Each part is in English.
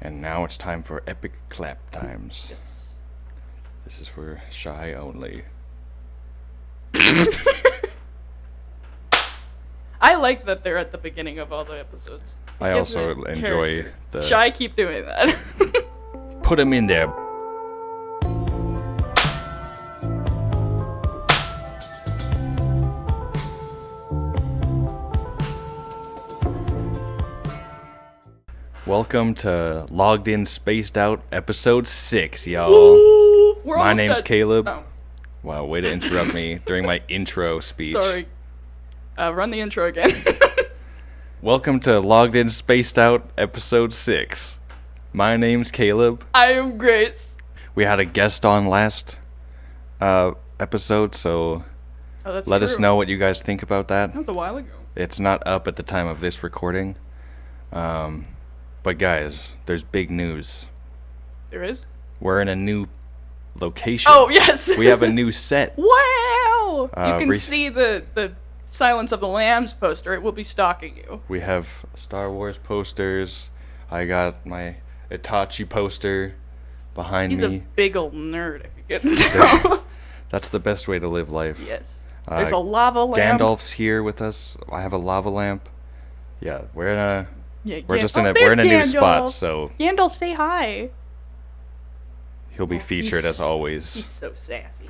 And now it's time for epic clap times. Yes. This is for shy only. I like that they're at the beginning of all the episodes. I Gives also it enjoy character. the Shy, keep doing that. put him in there. Welcome to Logged In Spaced Out episode 6, y'all. Ooh, we're My almost name's at- Caleb. Oh, Wow, way to interrupt me during my intro speech. sorry. Run the intro again. Welcome to Logged In Spaced Out episode 6. My name's Caleb. I am Grace. We had a guest on last episode, so Oh, that's let true. us know what you guys think about that. That was a while ago. It's not up at the time of this recording. But guys, there's big news. There is? We're in a new location. Oh, yes. We have a new set. Wow! You can rec- see the Silence of the Lambs poster. It will be stalking you. We have Star Wars posters. I got my Itachi poster behind He's a me. big old nerd, if you couldn't tell. That's the best way to live life. Yes. There's a Uh, lava lamp. Gandalf's here with us. I have a lava lamp. Yeah, we're in a Yeah, we're Gan- just in oh, a we're in a new there's spot, Gandalf. so Gandalf, say hi. he'll be featured He's as always. so sassy.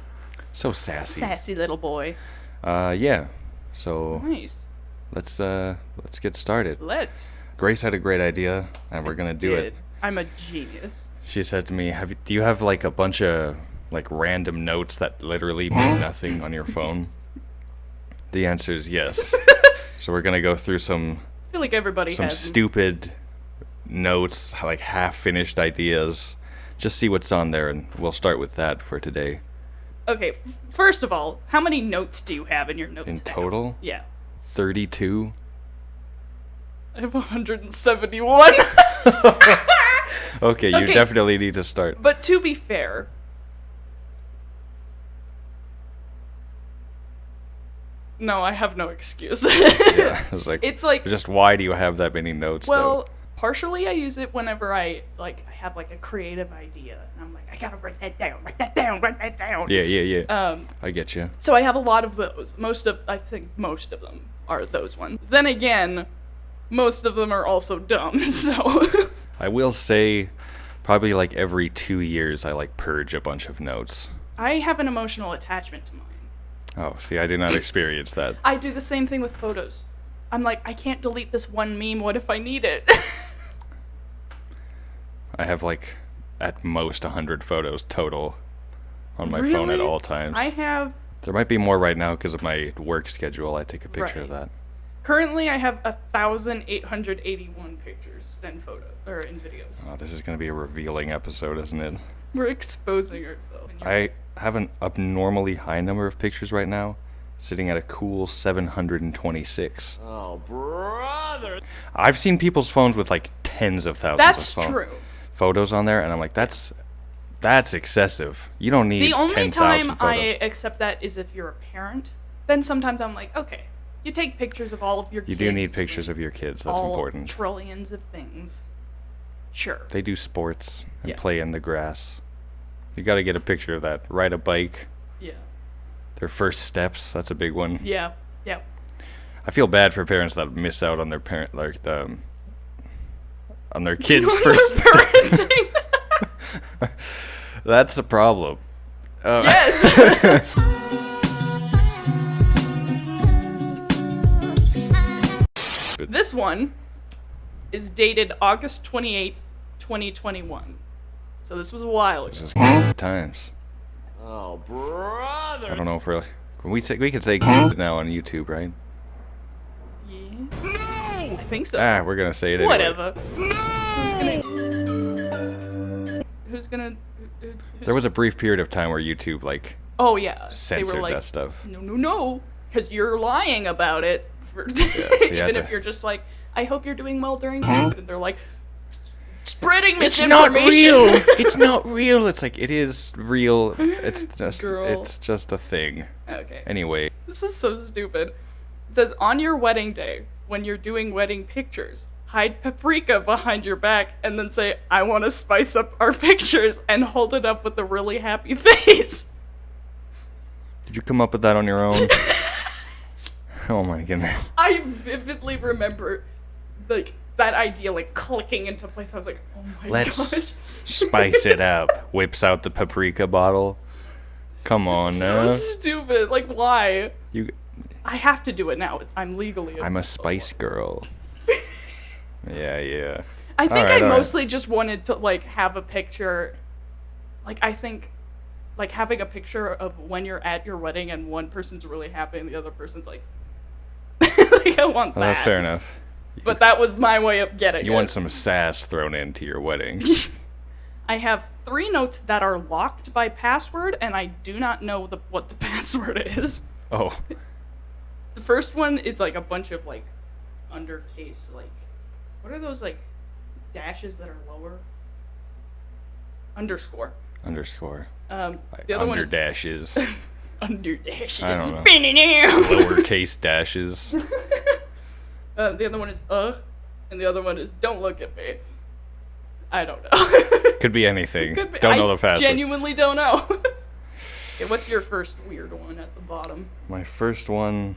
So sassy. Sassy little boy. Yeah. So Nice. let's get started. Let's. Grace had a great idea, and we're gonna do it. I'm a genius. She said to me, "Do you have like a bunch of like random notes that literally mean nothing on your phone?" The answer is yes. So we're gonna go through some I feel like everybody has. them. stupid notes, like half-finished ideas. Just see what's on there, and we'll start with that for today. Okay, first of all, how many notes do you have in your notes In tab? total, Yeah. 32. I have 171. Okay, you Okay. definitely need to start. But to be fair, no, I have no excuse. Yeah, I was like, It's like, just why do you have that many notes? well, partially I use it whenever I have like a creative idea, and I'm like, I gotta write that down, write that down, write that down. though? Yeah. I get you. So I have a lot of those. I think most of them are those ones. Then again, most of them are also dumb. So I will say, probably like every 2 years, I like purge a bunch of notes. I have an emotional attachment to mine. Oh, see, I did not experience that. I do the same thing with photos. I'm like, I can't delete this one meme. What if I need it? I have like at most 100 photos total on my phone at Really? all times. I have There might be more right now because of my work schedule. I take a picture of Right. that. currently I have 1,881 pictures and in videos. Oh, this is going to be a revealing episode, isn't it? We're exposing ourselves. I have an abnormally high number of pictures right now, sitting at a cool 726. Oh, brother! I've seen people's phones with like tens of thousands That's of true. photos on there, and I'm like, that's excessive. You don't need The only 10,000 time photos. I accept that is if you're a parent. Then sometimes I'm like, okay, you take pictures of all of your kids. You do need pictures of your kids. That's all important. Trillions of things. Sure. They do sports and Yeah. play in the grass. You got to get a picture of that. Ride a bike. Yeah. Their first steps. That's a big one. Yeah. Yeah. I feel bad for parents that miss out on their on their kids' first. Parenting. That's a problem. Yes. This one is dated August 28th, 2021. So this was a while This ago. is good times. Oh, I brother! don't know if we can say good now on YouTube, right? Yeah. I think so. We're gonna say it anyway. Whatever. Who's gonna There was a brief period of time where YouTube like Oh yeah. They censored were like, that stuff. no, because you're lying about it. For you have even to- if you're just like, I hope you're doing well during COVID, and they're like, spreading It's misinformation. not real. It's not real. It's like it is real. It's just Girl. it's just a thing. Okay. Anyway, This is so stupid. It says, on your wedding day, when you're doing wedding pictures, hide paprika behind your back and then say, I want to spice up our pictures, and hold it up with a really happy face. Did you come up with that on your own? Oh my goodness. I vividly remember like that idea like clicking into place. I was like, oh my Let's gosh. spice it up. Whips out the paprika bottle. Come on So now. stupid. Like, why? You, I have to do it now. I'm legally. I'm a spice girl. Yeah. I think Alright, I alright. mostly just wanted to like have a picture. Like, I think like having a picture of when you're at your wedding and one person's really happy and the other person's like, like I want that. Well, that's fair enough. But that was my way of getting You it. want some sass thrown into your wedding. I have 3 notes that are locked by password, and I do not know what the password is. Oh, The first one is like a bunch of like undercase, like what are those like dashes that are lower? Underscore. underscore. The other one Under is dashes. under dashes. I don't know. know. Lowercase dashes. The other one is and the other one is don't look at me. I don't know. Could be anything. Could be- Don't know I the password. genuinely don't know. Okay, what's your first weird one at the bottom? My first one.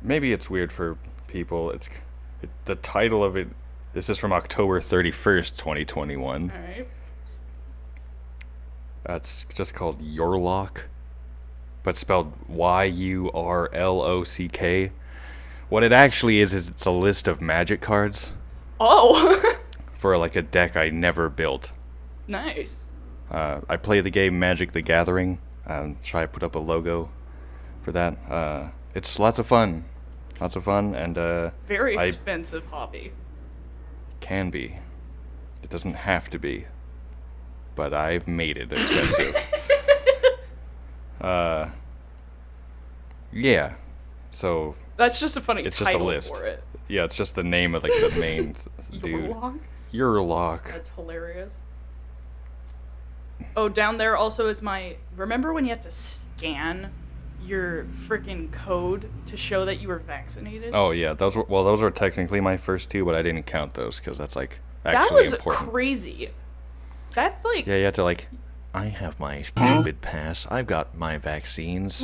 Maybe it's weird for people. The title of it. This is from October 31st, 2021. All right. It's just called Yurlock, but spelled Yurlock. What it actually is it's a list of magic cards Oh, for like a deck I never built. nice. I play the game Magic the Gathering. Try to put up a logo for that. It's lots of fun. And Very I expensive hobby. can be. It doesn't have to be. But I've made it expensive. Yeah. So, That's just a funny it's just a title list. for it. yeah, it's just the name of like the main dude. Yurlock? Yurlock. That's hilarious. Oh, down there also is my. Remember when you had to scan your freaking code to show that you were vaccinated? Oh yeah, those were technically my first 2, but I didn't count those because that's like that actually was important. crazy. That's like, Yeah, you have to like. I have my COVID pass. I've got my vaccines.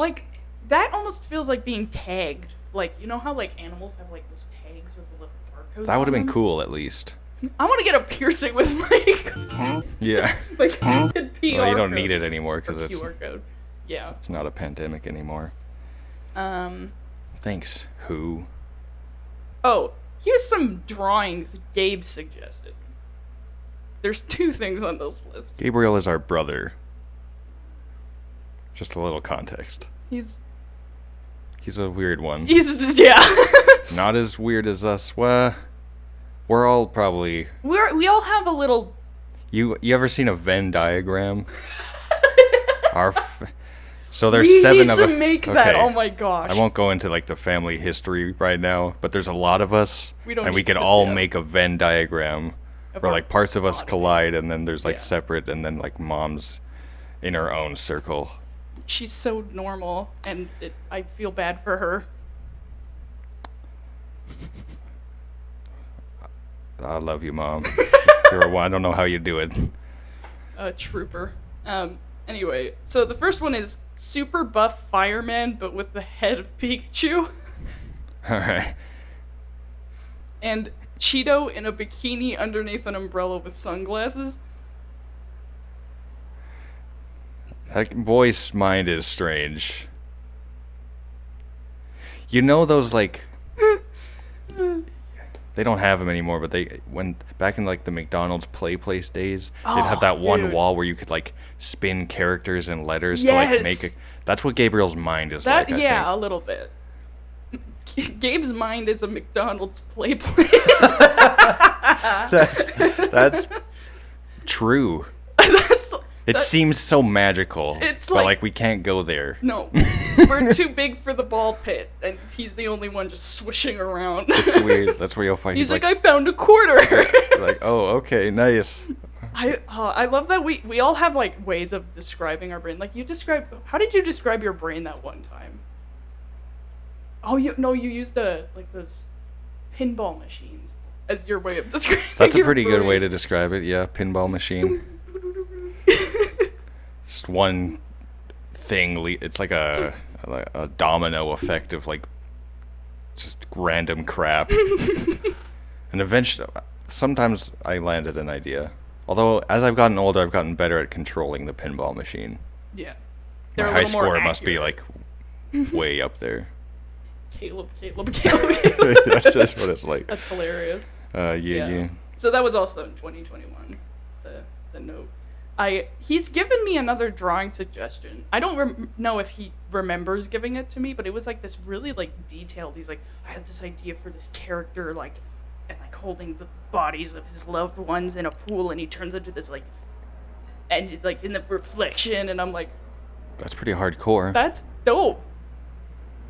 that almost feels like being tagged. Like, you know how like animals have like those tags with the little barcodes. That would have on been them? cool at least. I want to get a piercing with my Yeah. like PR Well, you don't code. need it anymore because Or it's QR code. Yeah. not a pandemic anymore. Um. Thanks, Who. Oh, here's some drawings Gabe suggested. There's 2 things on this list. Gabriel is our brother. Just a little context. He's He's a weird one. yeah. Not as weird as us. Well, we're all probably. We all have a little. You ever seen a Venn diagram? So there's We 7 need of to us. make that. Oh my gosh. I won't go into like the family history right now, but there's a lot of us, We don't and we need can to, all yeah. make a Venn diagram Of where our like parts of us body. collide, and then there's like Yeah. separate, and then like mom's in her own circle. She's so normal, and I feel bad for her. I love you, mom. You're a one. I don't know how you do it. A trooper. Anyway, so the first one is super buff fireman, but with the head of Pikachu, All right. and Cheeto in a bikini underneath an umbrella with sunglasses. That boy's mind is strange. You know those like they don't have them anymore, but when back in like the McDonald's Play Place days, they'd have Oh, that one dude. wall where you could like spin characters and letters to like make Yes. it. That's what Gabriel's mind is That like. I yeah, a think. little bit. Gabe's mind is a McDonald's play place. That's true. That's It that- seems so magical. It's but like- like we can't go there. no. We're too big for the ball pit, and he's the only one just swishing around. It's weird. That's where you'll find. He's like, I found a quarter. like, oh, okay, nice. I love that we all have like ways of describing our brain. Like how did you describe your brain that one time? Oh, you use those pinball machines as your way of describing. That's a your pretty good way brain. to describe it. Yeah, pinball machine. Just one thing. It's like a domino effect of like just random crap. And eventually, sometimes I landed an idea. Although as I've gotten older, I've gotten better at controlling the pinball machine. Yeah. My They're a high little more score must be accurate. like way up there. Caleb. That's just what it's like. That's hilarious. Yeah. So that was also in 2021. The note. He's given me another drawing suggestion. I don't know if he remembers giving it to me, but it was like this really like detailed. He's like, I had this idea for this character, like, and like holding the bodies of his loved ones in a pool, and he turns into this like, and it's like in the reflection, and I'm like, That's pretty hardcore. that's dope.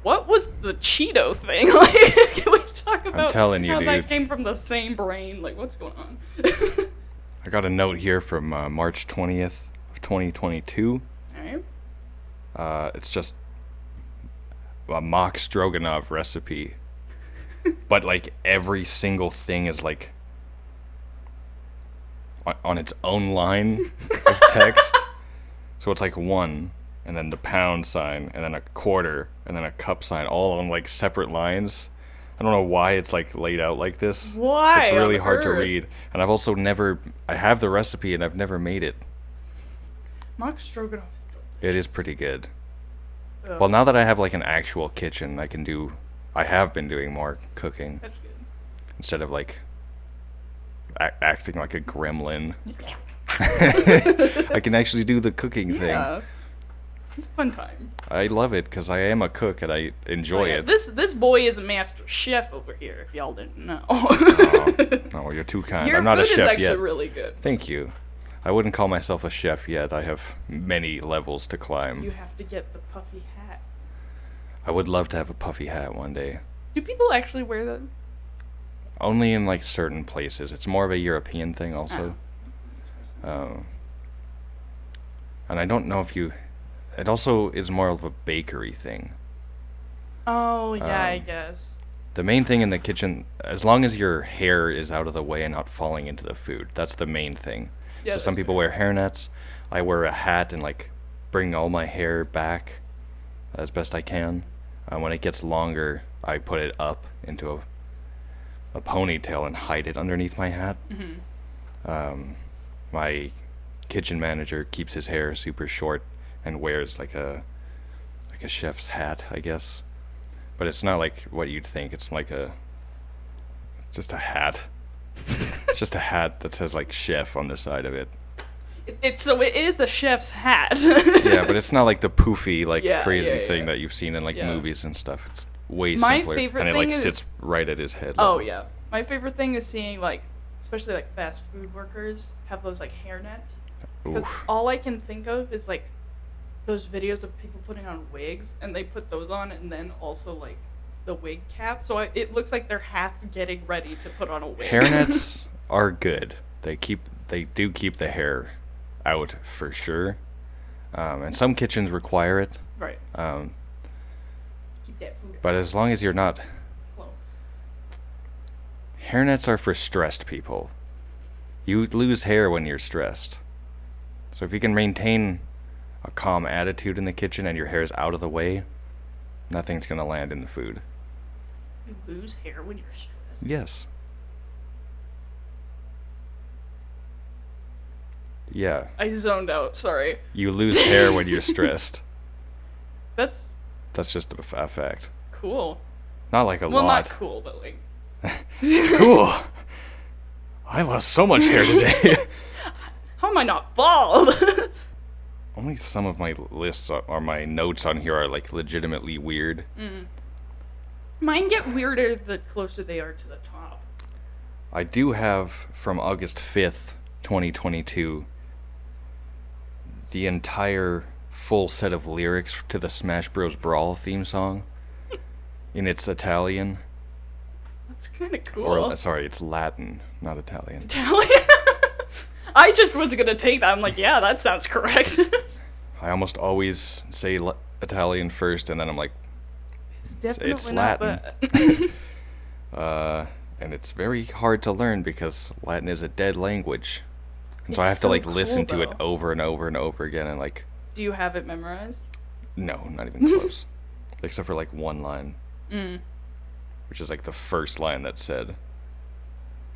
What was the Cheeto thing? Like, can we talk about telling you, how dude. that came from the same brain? Like, what's going on? I got a note here from March 20th of 2022. Alright. It's just a mock stroganoff recipe. But like every single thing is like on its own line of text. So it's like one, and then the pound sign, and then a quarter, and then a cup sign, all on like separate lines. I don't know why it's like laid out like this. Why It's really on hard to earth? read. And I've also I have the recipe and I've never made it. Mock stroganoff is delicious. It is pretty good. Ugh, Well, now that I have like an actual kitchen, I have been doing more cooking that's good. instead of like acting like a gremlin. I can actually do the cooking thing. Yeah. It's a fun time. I love it because I am a cook and I enjoy Oh, yeah. it. This boy is a master chef over here, if y'all didn't know. Oh, you're too kind. Your I'm not food a chef is actually yet. really good. Thank you. I wouldn't call myself a chef yet. I have many levels to climb. You have to get the puffy hat. I would love to have a puffy hat one day. Do people actually wear that? Only in like certain places. It's more of a European thing also. And I don't know if it also is more of a bakery thing. Oh, yeah, I guess. The main thing in the kitchen, as long as your hair is out of the way and not falling into the food, that's the main thing. Yeah, So some that's people wear hairnets. I wear a hat and like bring all my hair back as best I can. When it gets longer, I put it up into a ponytail and hide it underneath my hat. My kitchen manager keeps his hair super short and wears like a chef's hat, I guess. But it's not like what you'd think. It's like just a hat. It's just a hat that says like chef on the side of it. So it is a chef's hat. Yeah, but it's not like the poofy, like Yeah, crazy yeah, thing yeah. that you've seen in like Yeah. movies and stuff. It's way My simpler, favorite and it thing like is- sits right at his head. Oh level. yeah, my favorite thing is seeing like, especially like fast food workers have those like hairnets. Because Oof. all I can think of is like those videos of people putting on wigs, and they put those on, and then also like the wig cap. So it looks like they're half getting ready to put on a wig. Hairnets are good. They do keep the hair out for sure. And some kitchens require it. Right. Keep that food But as long as you're not, close. hairnets are for stressed people. You lose hair when you're stressed. So if you can maintain a calm attitude in the kitchen and your hair is out of the way, nothing's gonna land in the food. You lose hair when you're stressed. Yes. Yeah. I zoned out. Sorry. You lose hair when you're stressed. That's That's just a fact. cool. Not like a Well, lot. not cool, but like. Cool. I lost so much hair today. How am I not bald? Only some of my lists or my notes on here are like legitimately weird. Mine get weirder the closer they are to the top. I do have from August 5th, 2022, the entire full set of lyrics to the Smash Bros. Brawl theme song in its Italian. That's kind of cool. Or, sorry, it's Latin, not Italian. Italian. I just was gonna take that. I'm like, yeah, that sounds correct. I almost always say Italian first, and then I'm like, definitely it's not Latin. that. And it's very hard to learn because Latin is a dead language. And so I It's have to so like cool, listen to it though. over and over and over again and like Do you have it memorized? no, not even close. Except for like one line. Mm. Which is like the first line that's said.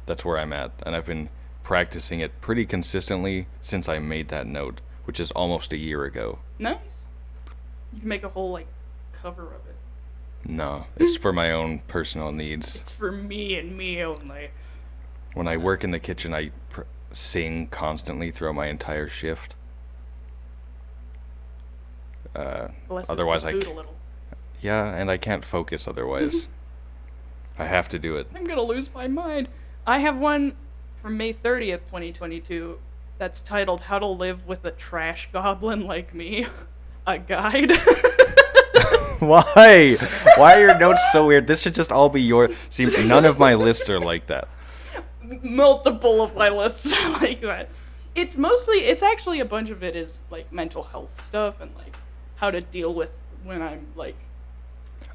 That's where I'm at. And I've been practicing it pretty consistently since I made that note, which is almost a year ago. Nice. You can make a whole like cover of it. No, it's for my own personal needs. It's for me and me only. When I work in the kitchen, I sing constantly throughout my entire shift. Blesses Otherwise, the food a little. yeah, and I can't focus otherwise. I have to do it. I'm gonna lose my mind. I have one from May 30th, 2022, that's titled "How to Live with a Trash Goblin Like Me," a guide. Why? Why are your notes so weird? This should just all be your. See, none of my lists are like that. Multiple of my lists are like that. It's actually a bunch of it is like mental health stuff and like how to deal with when I'm like,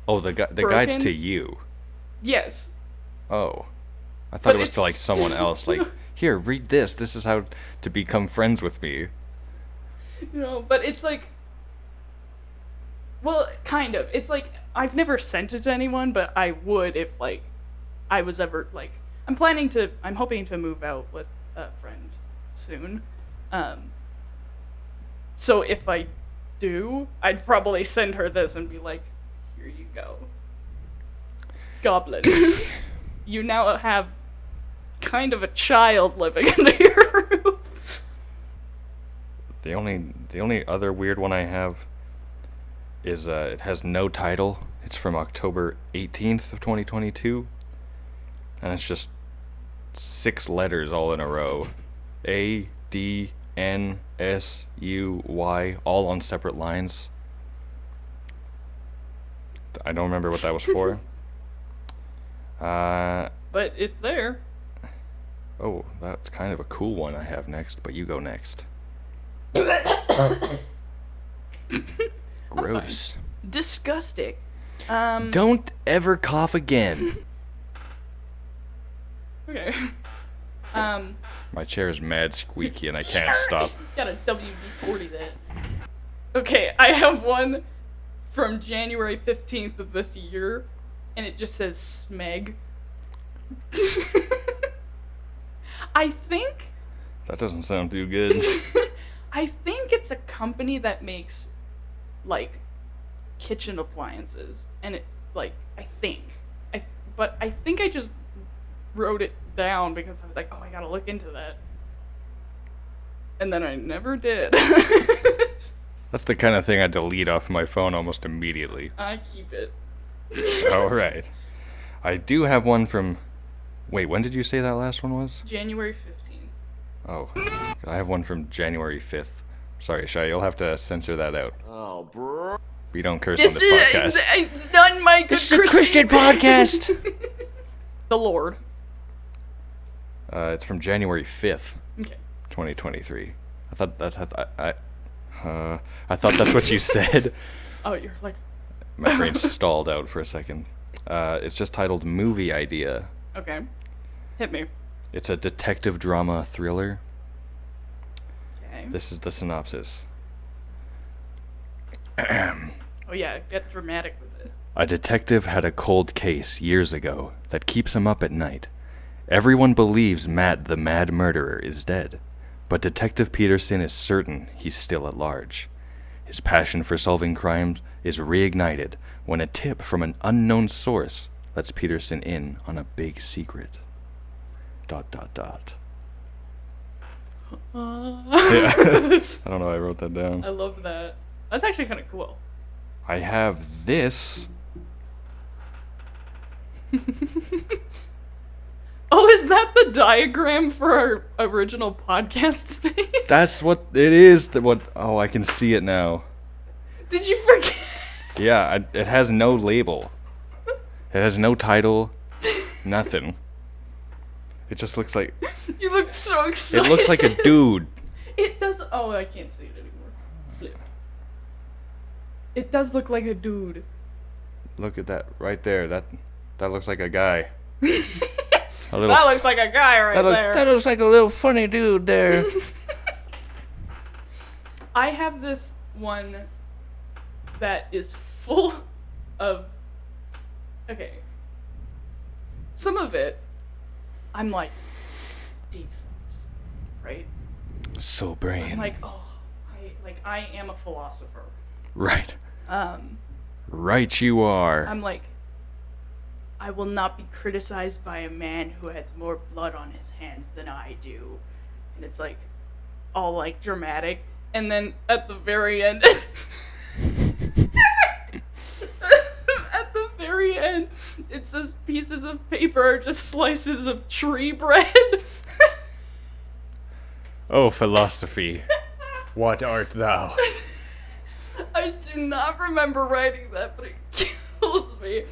Oh, the guide's Broken? to you. yes. Oh, I thought But it was it's- to like someone else. Like, here, read this. This is how to become friends with me. But it's like, well, kind of. It's like I've never sent it to anyone, but I would if like I was ever like I'm hoping to move out with a friend soon. So if I do, I'd probably send her this and be like, here you go. Goblin. You now have kind of a child living under your roof. The only other weird one I have is it has no title. It's from October 18th of 2022, and it's just 6 letters all in a row. A D N S U Y, all on separate lines. I don't remember what that was for. But it's there. Oh, that's kind of a cool one I have next, but you go next. Gross. Disgusting. Don't ever cough again. Okay. My chair is mad squeaky and I can't stop. Got a WD-40 that. Okay, I have one from January 15th of this year, and it just says Smeg. I think That doesn't sound too good. I think it's a company that makes like kitchen appliances, and it like I think I just wrote it down because I was like, oh, I gotta look into that, and then I never did. That's the kind of thing I delete off my phone almost immediately. I keep it. Alright. I do have one from. Wait, when did you say that last one was? January 15th. Oh. I have one from January 5th. Sorry, Shai, you'll have to censor that out. Oh, bro. We don't curse on this podcast. It's not my good This is a Christian podcast! The Lord. It's from January 5th, Okay. 2023. I thought that's. I thought that's what you said. Oh, you're like, My brain stalled out for a second. It's just titled Movie Idea. okay. Hit me. It's a detective drama thriller. Okay. This is the synopsis. Oh yeah, get dramatic with it. A detective had a cold case years ago that keeps him up at night. Everyone believes Matt the Mad Murderer is dead, but Detective Peterson is certain he's still at large. His passion for solving crimes is reignited when a tip from an unknown source lets Peterson in on a big secret. ... Yeah. I don't know, I wrote that down. I love that. That's actually kind of cool. I have this. Oh, is that the diagram for our original podcast space? That's what it is. Oh, I can see it now. Did you forget? Yeah, it has no label. It has no title. Nothing. It just looks like. You looked so It excited. looks like a dude. It does. Oh, I can't see it anymore. Flip. It does look like a dude. Look at that right there. That looks like a guy. A little That looks like a guy right there. that looks like a little funny dude there. I have this one that is full of. Okay. Some of it, I'm like, deep thoughts, right? So I'm brain. like, oh, I am a philosopher. Right. Um, Right you are. I'm like, I will not be criticized by a man who has more blood on his hands than I do. And it's like, all like dramatic. And then at the very end, at the very end, it says pieces of paper are just slices of tree bread. Oh, philosophy. What art thou? I do not remember writing that, but it kills me.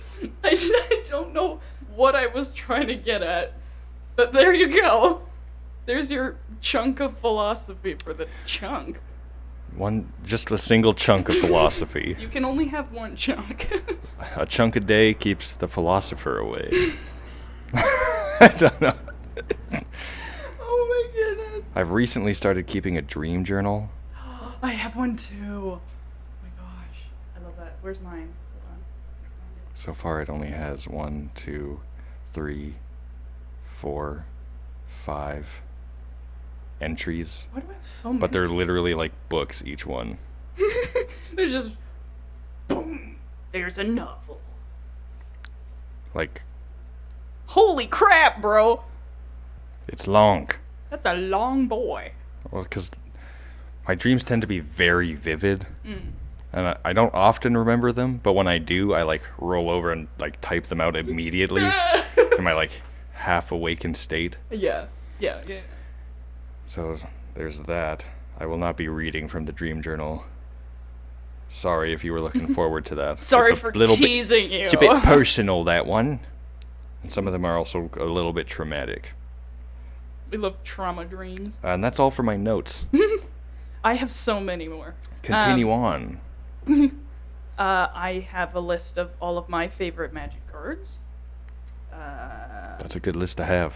I don't know what I was trying to get at. But there you go. There's your chunk of philosophy for the chunk. Just a single chunk of philosophy. You can only have one chunk. A chunk a day keeps the philosopher away. I don't know. Oh my goodness. I've recently started keeping a dream journal. I have one too. Oh my gosh. I love that. Where's mine? Hold on. So far, it only has 1, 2, 3, 4, 5 entries. Why do I have so many? But they're literally like books, each one. There's just boom. There's a novel. Like, Holy crap, bro. it's long. That's a long boy. Well, because my dreams tend to be very vivid. And I don't often remember them, but when I do, I like roll over and like type them out immediately in my like half awakened state. Yeah. So there's that. I will not be reading from the dream journal. Sorry if you were looking forward to that. Sorry It's a for little bit- teasing you. It's a bit personal, that one. And some of them are also a little bit traumatic. We love trauma dreams. And that's all for my notes. I have so many more. Continue on. I have a list of all of my favorite Magic cards. That's a good list to have.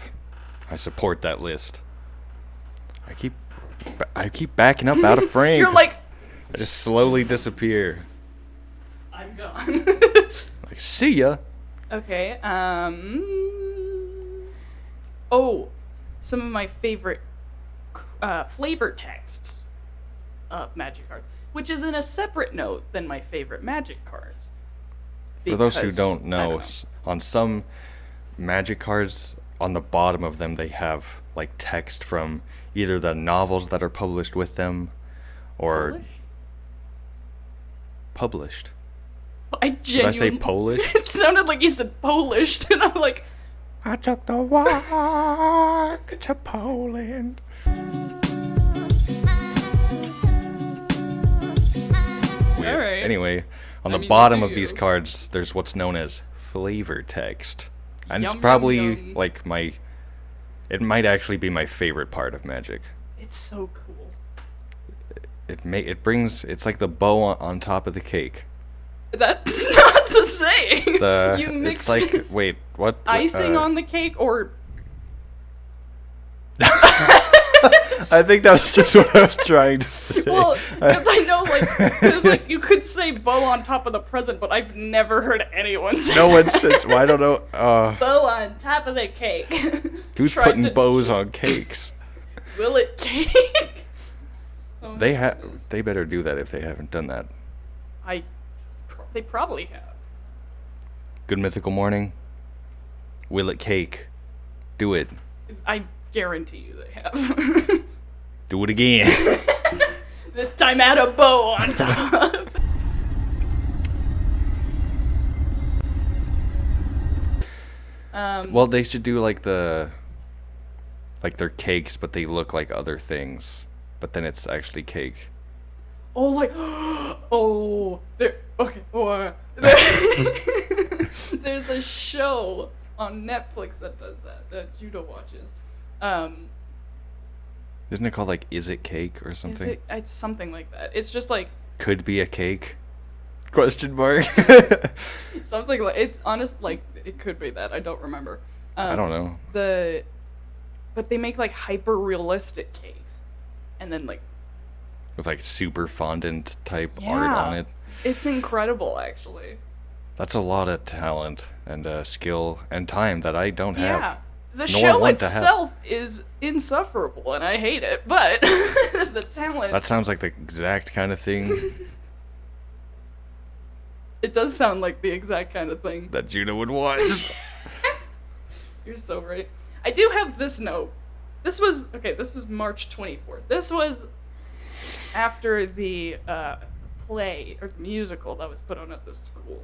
I support that list. I keep backing up out of frame. You're like, I just slowly disappear. I'm gone. Like, see ya. Okay. Oh, some of my favorite flavor texts of Magic cards, which is in a separate note than my favorite Magic cards. For those who Because- don't I know, on some Magic cards, on the bottom of them, they have like text from either the novels that are published with them, or Polish? published. I Did I genuinely. say Polish? It sounded like you said Polish, and I'm like, I took the walk to Poland. Weird. Alright. Anyway, on I the mean, bottom you of do these you. cards, there's what's known as flavor text. And Yum, it's yum, probably yum. like it might actually be my favorite part of Magic. it's so cool. It's like the bow on top of the cake. That's not the saying. You It's mixed like, wait, what? icing on the cake, or I think that was just what I was trying to say. well, because I know like there's like you could say bow on top of the present, but I've never heard anyone say No one that. says. Well, I don't know. bow on top of the cake. Who's Tried putting to- bows on cakes? Will it cake? Oh They my have. goodness. They better do that if they haven't done that. They probably have. Good mythical morning. Will it cake? Do it. I guarantee you they have. Do it again. This time add a bow on top. Well, they should do like they're cakes, but they look like other things. But then it's actually cake. Oh, like, oh, there. Okay, there's a show on Netflix that does that Judah watches. Isn't it called like Is It Cake or Is something? it something like that? It's just like Could be a cake. Question mark. Something like it's honest. Like it could be that. I don't remember. I don't know. But they make like hyper realistic cakes, and then like With like super fondant type art on it. It's incredible, actually. That's a lot of talent and skill and time that I don't have. Yeah. The Nor show want to have. itself is insufferable, and I hate it. But the talent. That sounds like the exact kind of thing It does sound like the exact kind of thing. that Judah would watch. You're so right. I do have this note. This was March 24th. This was after the play or the musical that was put on at the school.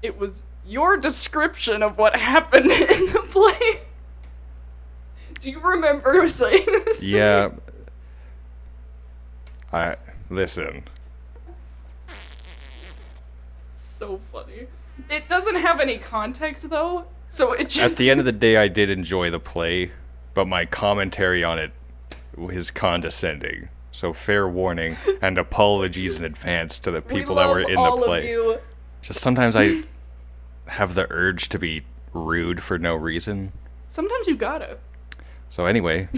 It was your description of what happened in the play. Do you remember saying this? to Yeah. me? Listen. So funny. It doesn't have any context though, so it just. At the end of the day, I did enjoy the play, but my commentary on it was condescending. So fair warning and apologies in advance to the people that were in all the play. Of you. Just sometimes I have the urge to be rude for no reason. Sometimes you gotta. So anyway,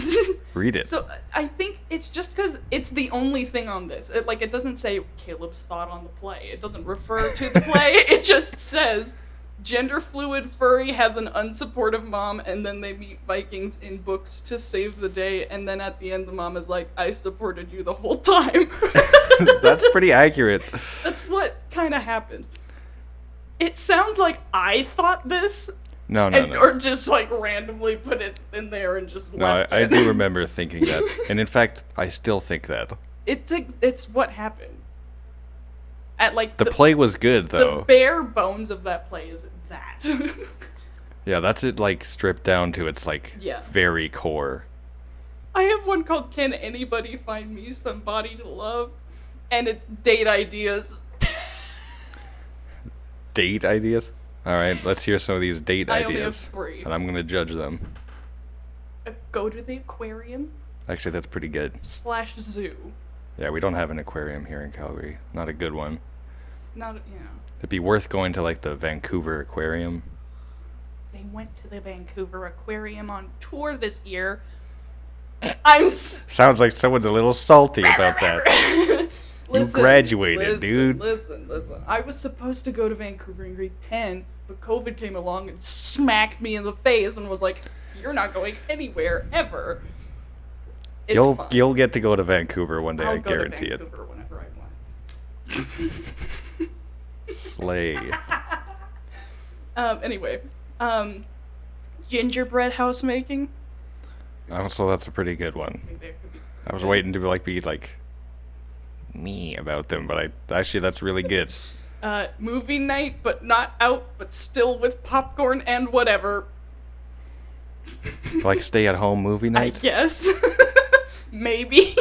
read it. So I think it's just because it's the only thing on this. It doesn't say Caleb's thought on the play. It doesn't refer to the play. It just says gender fluid furry has an unsupportive mom, and then they meet Vikings in books to save the day, and then at the end the mom is like, I supported you the whole time. That's pretty accurate. That's what kind of happened. It sounds like I thought this, No. or just like randomly put it in there and just No, left I it. do remember thinking that. And in fact, I still think that. It's what happened. At like The play was good, the though. bare bones of that play is that. Yeah, that's it, like, stripped down to its, like, Yeah. very core. I have one called Can Anybody Find Me Somebody to Love? And it's date ideas. Date ideas? Alright, let's hear some of these date I only have ideas. 3. And I'm gonna judge them. Go to the aquarium Actually, that's pretty good. / zoo. Yeah, we don't have an aquarium here in Calgary. Not a good one. Not, It'd be worth going to, like, the Vancouver Aquarium. They went to the Vancouver Aquarium on tour this year. Sounds like someone's a little salty about that. graduated, dude. Listen. I was supposed to go to Vancouver in grade 10, but COVID came along and smacked me in the face and was like, you're not going anywhere, ever. It's fun. You'll get to go to Vancouver one day, I'll I go guarantee to it. Vancouver whenever I want. Slay. Anyway, gingerbread house making. Also, that's a pretty good one. I think that could be. I was waiting to be like me about them, but actually that's really good. Movie night, but not out, but still with popcorn and whatever. Like stay at home movie I night. guess. Maybe.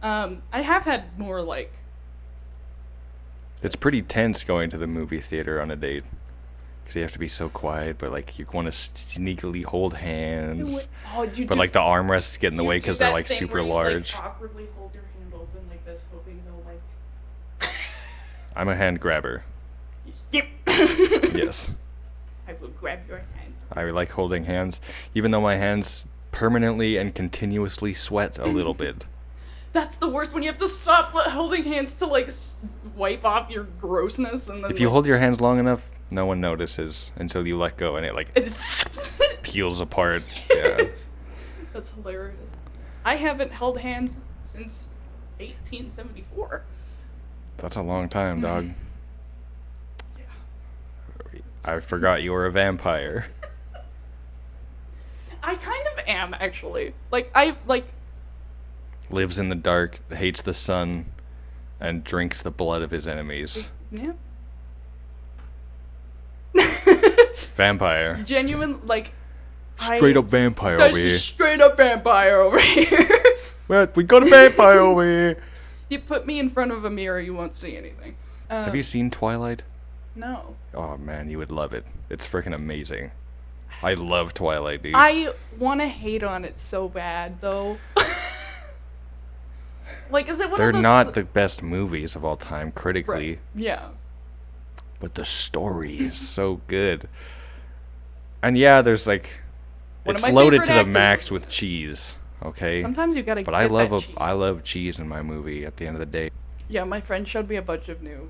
I have had more like. It's pretty tense going to the movie theater on a date. Because you have to be so quiet, but like you want to sneakily hold hands. Oh, you But do, like the armrests get in the you way do because they're that like thing super where you, large. Like, awkwardly hold your hand open like this, hoping they'll like. I'm a hand grabber. Yep. Yes. I will grab your hand. I like holding hands, even though my hands permanently and continuously sweat a little bit. That's the worst when you have to stop holding hands to like wipe off your grossness and then. If you hold your hands long enough, no one notices until you let go and it like It's peels apart. Yeah. That's hilarious. I haven't held hands since 1874. That's a long time, dog. Yeah. I forgot you were a vampire. I kind of am actually. Like Lives in the dark, hates the sun, and drinks the blood of his enemies. yeah. Vampire. Genuine like. Straight up vampire That's over here. just straight up vampire over here. Well, we got a vampire over here. You put me in front of a mirror, you won't see anything. Have you seen Twilight? No. Oh man, you would love it. It's freaking amazing. I love Twilight, dude. I want to hate on it so bad, though. Like, is it one They're of those? not the best movies of all time critically, Right. Yeah. but the story is so good. And yeah, there's like, One of it's my loaded favorite to the actors max is in with it. cheese. Okay. Sometimes you gotta. But get I love that cheese. I love cheese in my movie. At the end of the day, Yeah, my friend showed me a bunch of new,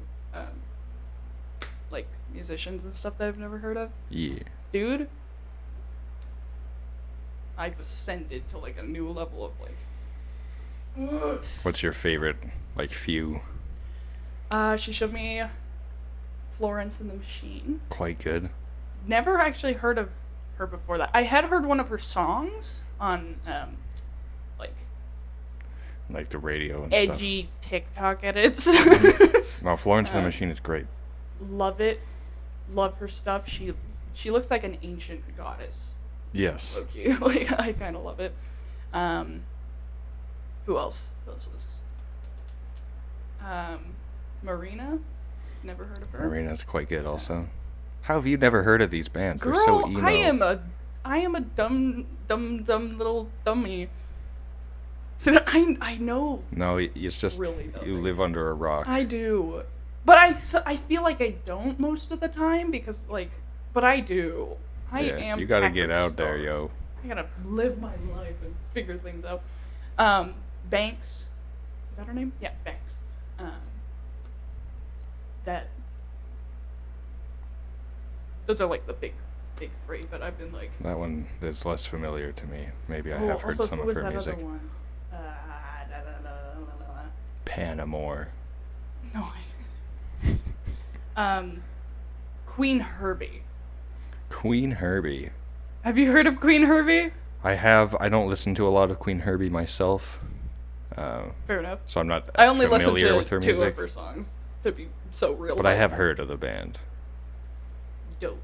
like musicians and stuff that I've never heard of. yeah. Dude, I've ascended to like a new level of like. What's your favorite like few? She showed me Florence and the Machine. Quite good. Never actually heard of her before that. I had heard one of her songs on like Like the radio and stuff. edgy TikTok edits. No, Florence and the Machine is great. Love it. Love her stuff. She looks like an ancient goddess. Yes. So cute. Like I kind of love it. Who else? Who else was? Marina. Never heard of her. Marina's quite good also. How have you never heard of these bands? Girl, They're so emo. I am a dumb little dummy. I know. No, it's just Really you nothing. live under a rock. I do, but I feel like I don't most of the time because like, but I do. I Yeah, am. you gotta Patrick get out Star. there, yo. I gotta live my life and figure things out. Banks, is that her name? Yeah, Banks. That. Those are like the big three, but I've been like. That one is less familiar to me. Maybe I Oh, have heard also, some who of was her that music. Other one? Panamore. No. Queen Herbie. Queen Herbie. Have you heard of Queen Herbie? I have. I don't listen to a lot of Queen Herbie myself, Fair enough. so I'm not I only listened familiar to with her 2 music. of her songs to be so real. But I about have it. heard of the band. Dope.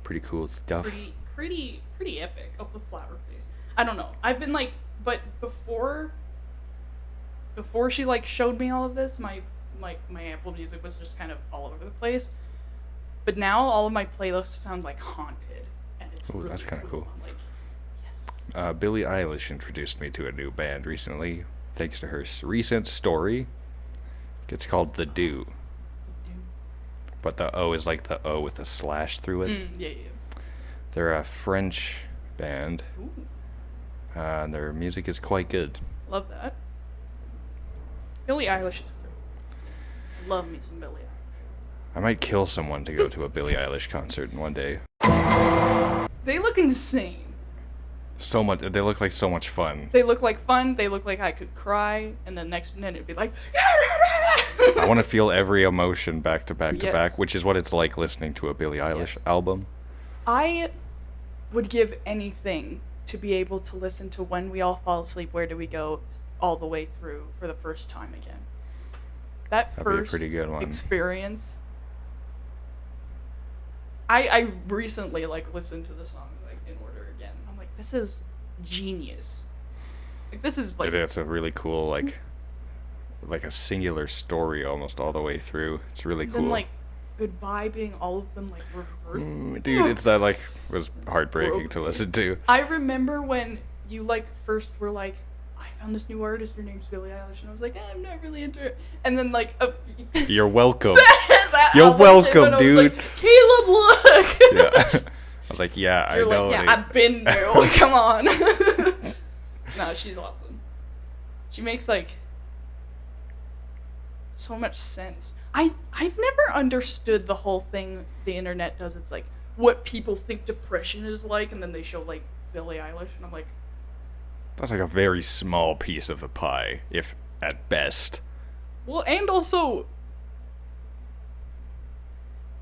Pretty cool stuff. Pretty epic. Also Flower Face. I don't know. I've been like, but before she like showed me all of this, my Apple Music was just kind of all over the place. But now all of my playlists sound like haunted, and it's Ooh, really that's kinda cool. I'm like, yes. Billie Eilish introduced me to a new band recently, thanks to her recent story. It's called The Do, but the O is like the O with a slash through it. Yeah. They're a French band, Ooh, and their music is quite good. love that. Billie Eilish is great. Love me some Billie Eilish. I might kill someone to go to a Billie Eilish concert in one day. They look insane. So much. They look like so much fun. They look like fun. They look like I could cry, and the next minute it'd be like. I want to feel every emotion back to back to Yes. back, which is what it's like listening to a Billie Eilish Yes. album. I would give anything to be able to listen to When We All Fall Asleep, Where Do We Go, all the way through for the first time again. That That'd be a first pretty good one. experience. I recently like listened to the songs like in order again. I'm like, this is genius. Like this is like It's a really cool like a singular story almost all the way through. It's really cool. then like Goodbye being all of them like reversed. Dude, it's that like was heartbreaking Broke to me. listen to. I remember when you like first were like, I found this new artist. Her name's Billie Eilish, and I was like, I'm not really into it. And then like You're welcome. that You're album came welcome, out, I was dude. like, Caleb, look. Yeah. I was like, yeah, You're I know. like, yeah, they- I've been there. Come on. No, she's awesome. She makes like so much sense. I've never understood the whole thing the internet does. It's like what people think depression is like, and then they show like Billie Eilish, and I'm like, That's like a very small piece of the pie, if at best. well, and also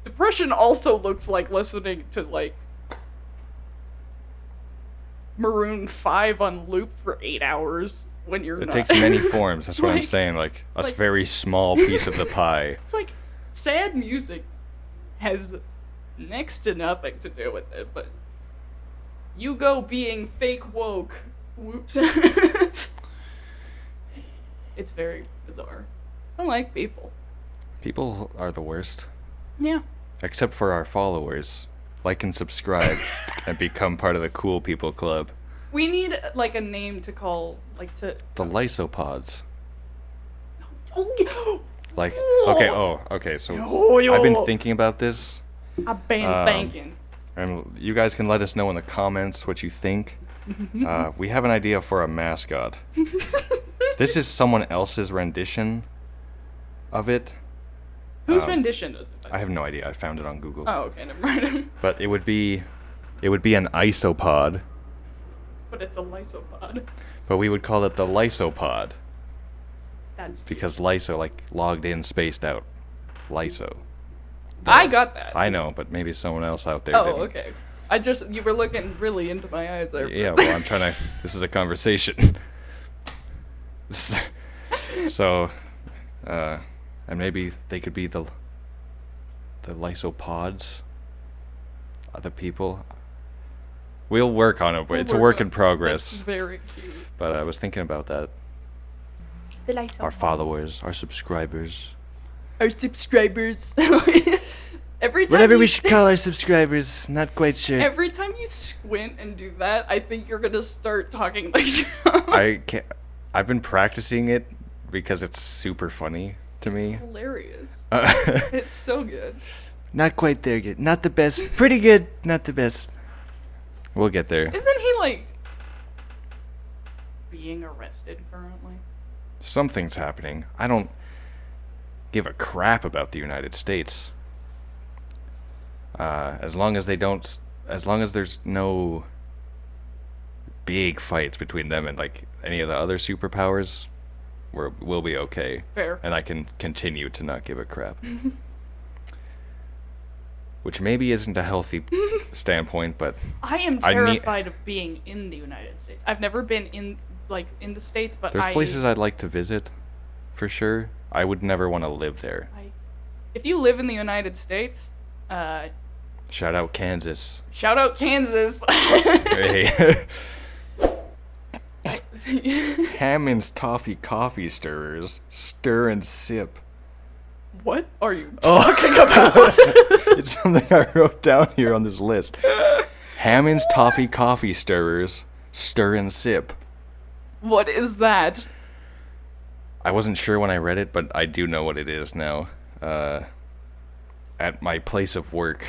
depression also looks like listening to like Maroon 5 on loop for 8 hours when you're It not. takes many forms. That's what I'm Like- saying. Like a like- very small piece of the pie. It's like sad music has next to nothing to do with it, but you go being fake woke. Whoops. It's very bizarre. I don't like people. People are the worst, Yeah. except for our followers. Like and subscribe, and become part of the cool people club. We need like a name to call like to. The lysopods. Oh, Like, okay, so Oh, I've been yo. thinking about this, I've been Um, thinking. and you guys can let us know in the comments what you think. We have an idea for a mascot. This is someone else's rendition of it. Whose rendition is it? I have no idea. I found it on Google. Oh, okay, never mind. But it would be an isopod, But it's a lysopod. but we would call it the lysopod That's. because lyso, like logged in, spaced out. Lyso. I got that. I know, but maybe someone else out there Oh, didn't. okay. You were looking really into my eyes there. Yeah, well, I'm trying to. This is a conversation. So, and maybe they could be the lysopods. Other people. We'll work on it, but it's a work in That's progress. very cute. But I was thinking about that. The lysopod. Our followers, our subscribers. Our subscribers. Every time Whatever you, we should call our subscribers. Not quite sure. Every time you squint and do that, I think you're gonna start talking like. I can't. I've been practicing it because it's super funny to me. Hilarious. It's so good. Not quite there yet. Not the best. Pretty good. Not the best. We'll get there. Isn't he like being arrested currently? Something's happening. I don't give a crap about the United States. As long as there's no big fights between them and like any of the other superpowers, we'll be okay. Fair. And I can continue to not give a crap. Which maybe isn't a healthy standpoint, but I am I need- terrified of being in the United States. I've never been in the States, but there's places I'd like to visit, for sure. I would never want to live there. If you live in the United States, Shout out Kansas. shout out Kansas. Hey. Hammond's Toffee Coffee Stirrers. Stir and sip. What are you Oh. talking about? It's something I wrote down here on this list. Hammond's Toffee Coffee Stirrers. Stir and sip. What is that? I wasn't sure when I read it, but I do know what it is now. At my place of work,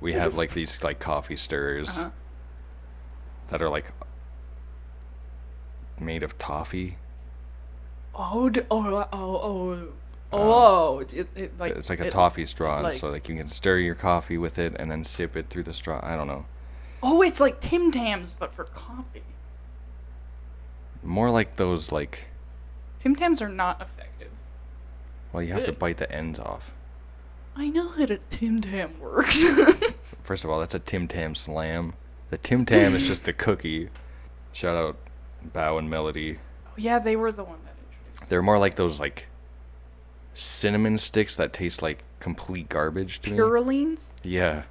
we have like these like coffee stirrers Uh-huh. that are like made of toffee. It's like a toffee straw, and so like you can stir your coffee with it and then sip it through the straw. I don't know. Oh, it's like Tim Tams, but for coffee. More like those like, Tim Tams are not effective. well, you have to Good. bite the ends off. I know how a Tim Tam works. First of all, that's a Tim Tam slam. The Tim Tam is just the cookie. Shout out Bow and Melody. Oh, yeah, they were the one that introduced. They're more like those like cinnamon sticks that taste like complete garbage to me. Purolines? Yeah.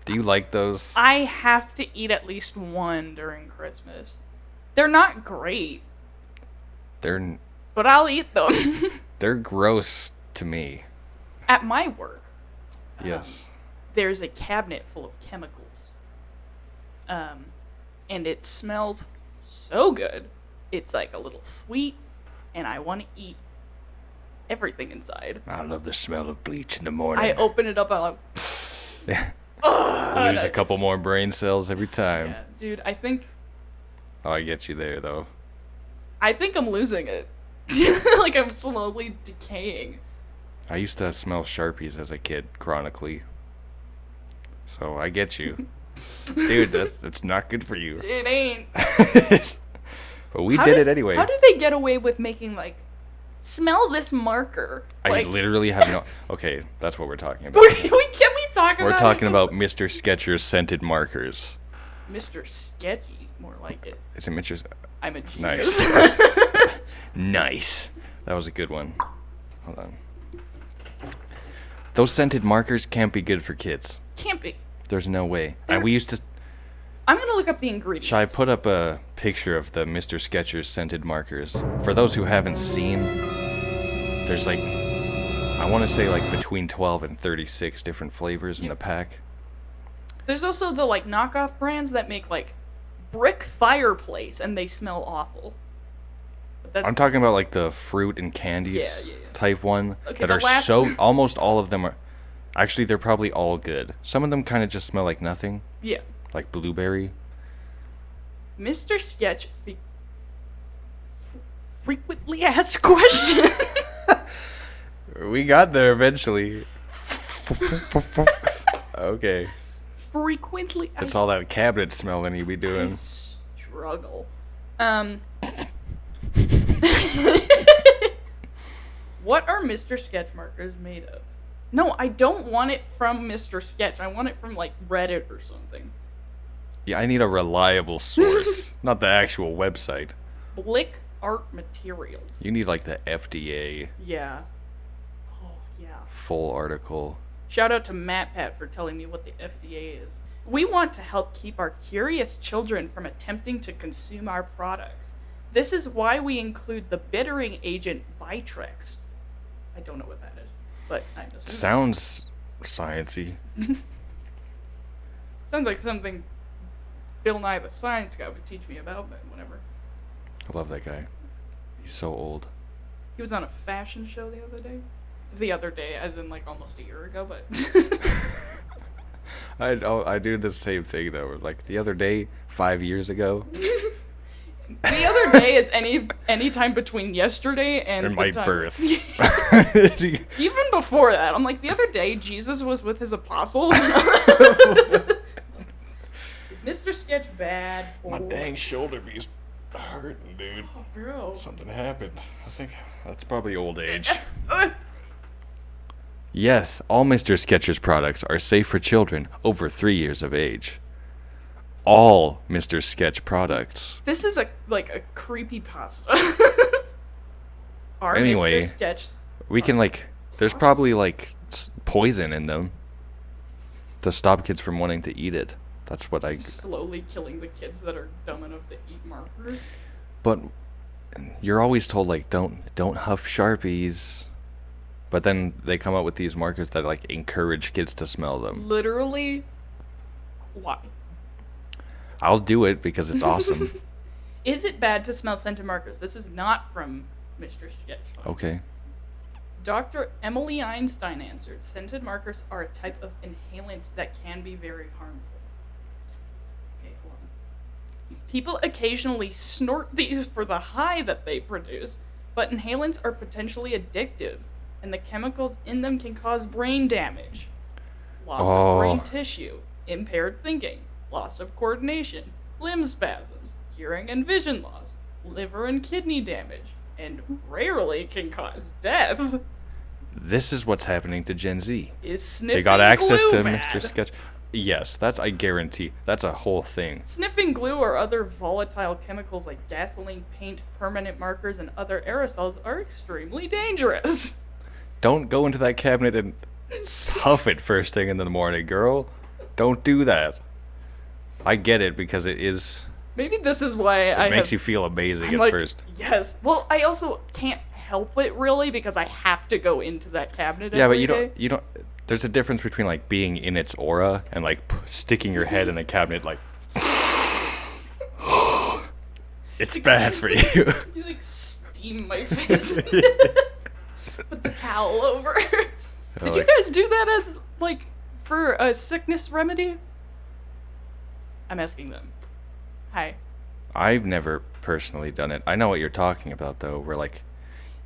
Do you like those? I have to eat at least one during Christmas. They're not great, They're but I'll eat them. they're gross to me. At my work, Yes. there's a cabinet full of chemicals. And it smells so good. It's like a little sweet, and I want to eat everything inside. I love the smell of bleach in the morning. I open it up, and I'm like, Lose a couple more brain cells every time. yeah, dude, I think Oh, I get you there though. I'm losing it. Like I'm slowly decaying. I used to smell Sharpies as a kid chronically. So I get you. Dude, that's not good for you. It ain't. But we did it anyway. How do they get away with making like, smell this marker? I Like, literally have no. Okay, that's what we're talking about. can we talk about? We're talking it? about Mr. Skechers scented markers. Mr. Sketchy, more like it. Is it Mr. I'm a genius. Nice. Nice. That was a good one. Hold on. Those scented markers can't be good for kids. Can't be. There's no way. And we used to. I'm gonna look up the ingredients. Shall I put up a picture of the Mr. Skechers scented markers? For those who haven't seen, there's like, I want to say like between 12 and 36 different flavors in the pack. There's also the like knockoff brands that make like brick fireplace and they smell awful. But that's I'm talking about like the fruit and candies Yeah. type one Okay, that the are last- so almost all of them are actually they're probably all good. Some of them kind of just smell like nothing, yeah. like blueberry. Mr. Sketch frequently asked questions. We got there eventually. Okay. frequently. It's all that cabinet smelling you be I doing. struggle. What are Mr. Sketch markers made of? No, I don't want it from Mr. Sketch. I want it from like Reddit or something. Yeah, I need a reliable source, not the actual website. Blick art materials. You need like the FDA Yeah. Oh yeah. full article. Shout out to MatPat for telling me what the FDA is. We want to help keep our curious children from attempting to consume our products. This is why we include the bittering agent Bitrex. I don't know what that is, but I'm assuming. Sounds sciencey. Sounds like something Bill Nye the Science Guy would teach me about, but whatever. I love that guy. He's so old. He was on a fashion show the other day. The other day, as in like almost a year ago, but I do the same thing though. Like the other day, 5 years ago, the other day is any time between yesterday and and the my time- birth. Even before that, I'm like, the other day, Jesus was with his apostles. Is Mr. Sketch bad? My dang shoulder be hurting, dude. Oh, bro. Something happened. I think that's probably old age. Uh, Yes, all Mr. Sketcher's products are safe for children over 3 years of age. All Mr. Sketch products. this is a creepy pasta. Our Anyway. Mr. Sketch. We can there's probably poison in them to stop kids from wanting to eat it. That's what I. Slowly killing the kids that are dumb enough to eat markers. But you're always told don't huff Sharpies. But then they come up with these markers that encourage kids to smell them. Literally, why? I'll do it because it's awesome. Is it bad to smell scented markers? This is not from Mr. Sketch. Okay. Dr. Emily Einstein answered, scented markers are a type of inhalant that can be very harmful. Okay, hold on. People occasionally snort these for the high that they produce, but inhalants are potentially addictive, and the chemicals in them can cause brain damage, loss of brain Oh. tissue, impaired thinking, loss of coordination, limb spasms, hearing and vision loss, liver and kidney damage, and rarely can cause death. This is what's happening to Gen Z. Is sniffing They got access glue to bad? Mr. Sketch. Yes, I guarantee. That's a whole thing. Sniffing glue or other volatile chemicals like gasoline, paint, permanent markers, and other aerosols are extremely dangerous. Don't go into that cabinet and huff it first thing in the morning, girl. Don't do that. I get it because it Maybe this is why I makes have, you feel amazing I'm at like, first. Yes. Well, I also can't help it really because I have to go into that cabinet. Yeah, but every day. you don't. There's a difference between being in its aura and sticking your head in the cabinet it's bad for you. You steam my face. Put the towel over. Did you guys do that as for a sickness remedy? I'm asking them. Hi. I've never personally done it. I know what you're talking about though, where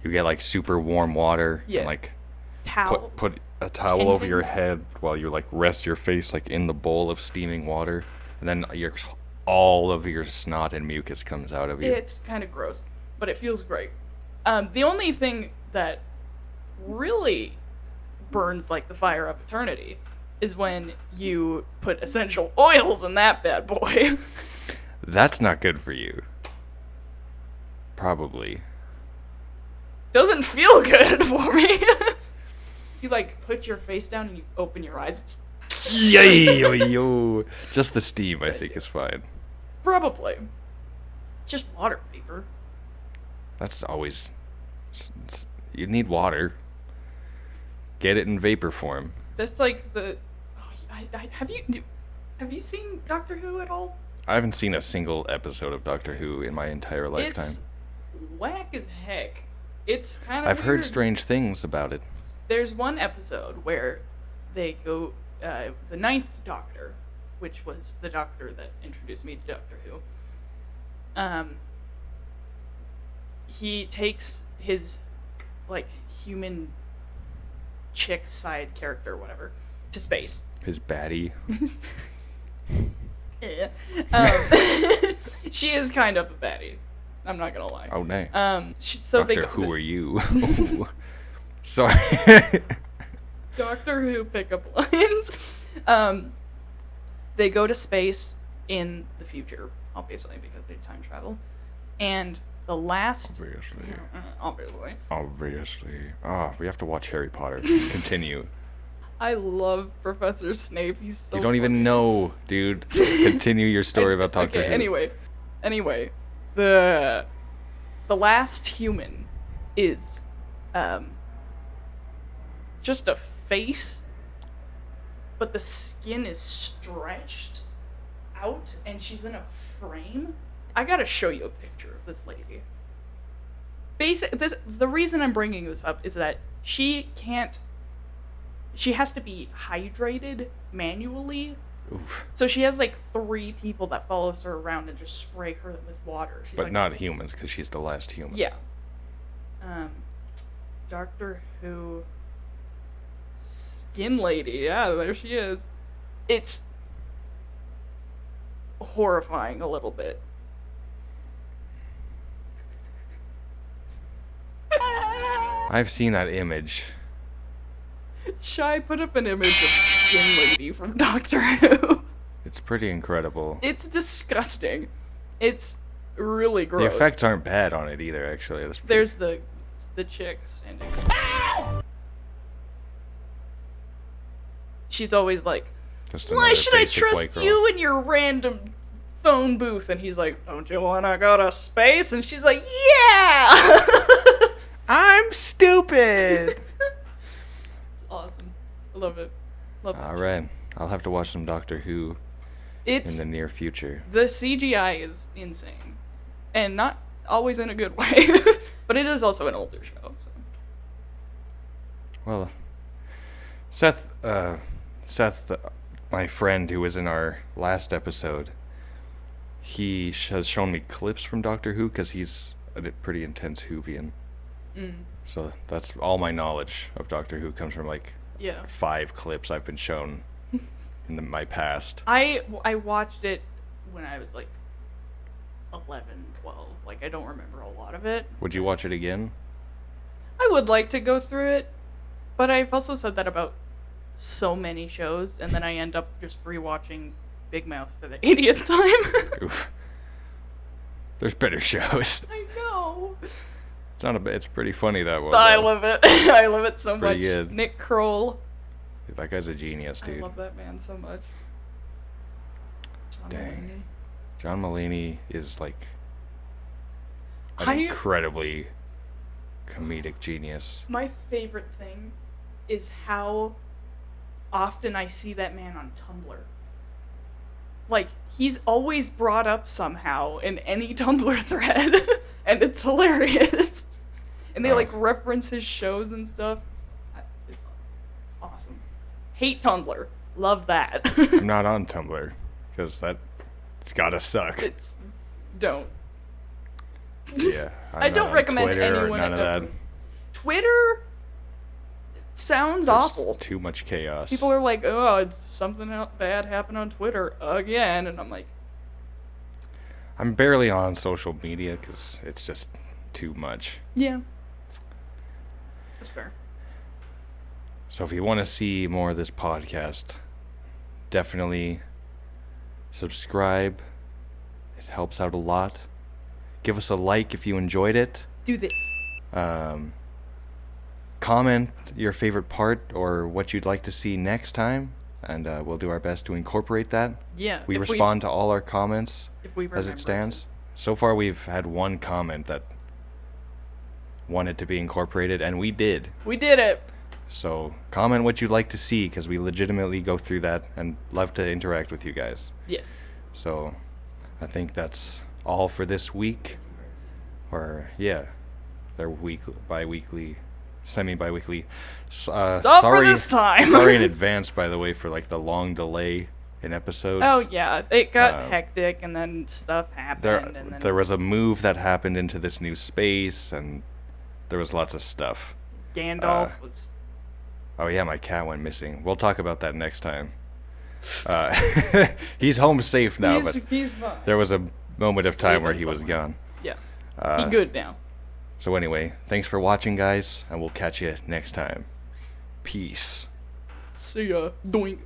you get super warm water Yeah. and Towel. put a towel over your Tinted? head while you rest your face in the bowl of steaming water, and then all of your snot and mucus comes out of you. It's kind of gross, but it feels great. The only thing that really burns like the fire of eternity is when you put essential oils in that bad boy. That's not good for you. Probably. Doesn't feel good for me. You put your face down and you open your eyes. It's Yo. Just the steam, I think, is fine. probably just water vapor. That's always. You need water. Get it in vapor form. That's the. Oh, have Have you seen Doctor Who at all? I haven't seen a single episode of Doctor Who in my entire lifetime. It's whack as heck. It's kind of I've heard weird. strange things about it. There's one episode where they go, the Ninth Doctor, which was the doctor that introduced me to Doctor Who. He takes his, like, human chick side character, whatever, to space. His baddie. Yeah. She is kind of a baddie. I'm not gonna lie. Oh, nay. So Doctor, who are you? Ooh. Sorry. Doctor Who pickup lines. They go to space in the future, obviously, because they time travel. And the last... Obviously. Obviously. We have to watch Harry Potter. Continue. I love Professor Snape. He's so You don't even know, dude. Continue your story about Doctor Okay, Who. anyway, the last human is just a face, but the skin is stretched out and she's in a frame. I gotta show you a picture of this lady. The reason I'm bringing this up is that she has to be hydrated manually. Oof. So she has like 3 people that follows her around and just spray her with water. She's But like, not humans, because she's the last human. yeah. Doctor Who skin lady. Yeah, there she is. It's horrifying a little bit. I've seen that image. Shy put up an image of skin lady from Doctor Who. It's pretty incredible. It's disgusting. It's really gross. The effects aren't bad on it either, actually. That's pretty- There's the chick standing. She's always like, just why another should I basic trust white girl. you in your random phone booth? And he's like, don't you want to go to space? And she's like, yeah! I'm stupid! It's awesome. I love it. Love that. Alright, I'll have to watch some Doctor Who It's, in the near future. the CGI is insane. And not always in a good way. But it is also an older show. So. Well, Seth, my friend who was in our last episode, he has shown me clips from Doctor Who because he's a pretty intense Whovian. So that's all my knowledge of Doctor Who comes from like Yeah. 5 clips I've been shown in my past. I watched it when I was like 11, 12. Like, I don't remember a lot of it. Would you watch it again? I would like to go through it, but I've also said that about so many shows, and then I end up just rewatching Big Mouth for the 80th time. Oof. There's better shows. I know. It's pretty funny that one. I though. love it. I love it so Pretty much. good. Nick Kroll. That guy's a genius, I dude. love that man so much. John Dang. John Mulaney is like an I- incredibly comedic genius. My favorite thing is how often I see that man on Tumblr. Like, he's always brought up somehow in any Tumblr thread, and it's hilarious. And they, Oh. like, reference his shows and stuff. It's awesome. Hate Tumblr. Love that. I'm not on Tumblr because it's gotta suck. It's... Don't. Yeah, I I'm don't not on recommend Twitter or anyone... none of that. Twitter sounds There's awful. Too much chaos. People are like, oh, it's something bad happened on Twitter again. And I'm like, I'm barely on social media because it's just too much. yeah. That's fair. So if you want to see more of this podcast, definitely subscribe. It helps out a lot. Give us a like if you enjoyed it. Do this. Comment your favorite part or what you'd like to see next time, and we'll do our best to incorporate that. Yeah. We if respond to all our comments if we as remember it stands. So far, we've had one comment that wanted to be incorporated, and we did. We did it. So comment what you'd like to see, because we legitimately go through that and love to interact with you guys. Yes. So I think that's all for this week. Or, yeah, they're bi-weekly, semi-bi-weekly. Not for Sorry, this time. sorry in advance, by the way, for like the long delay in episodes. Oh yeah, it got hectic, and then stuff happened, and then There was a move that happened into this new space, and there was lots of stuff. Gandalf was. Oh yeah, my cat went missing. We'll talk about that next time. He's home safe now, but He's fine. there was a moment of time where he Sleeping was somewhere. gone. Yeah. He good now. So anyway, thanks for watching, guys, and we'll catch you next time. Peace. See ya. Doink.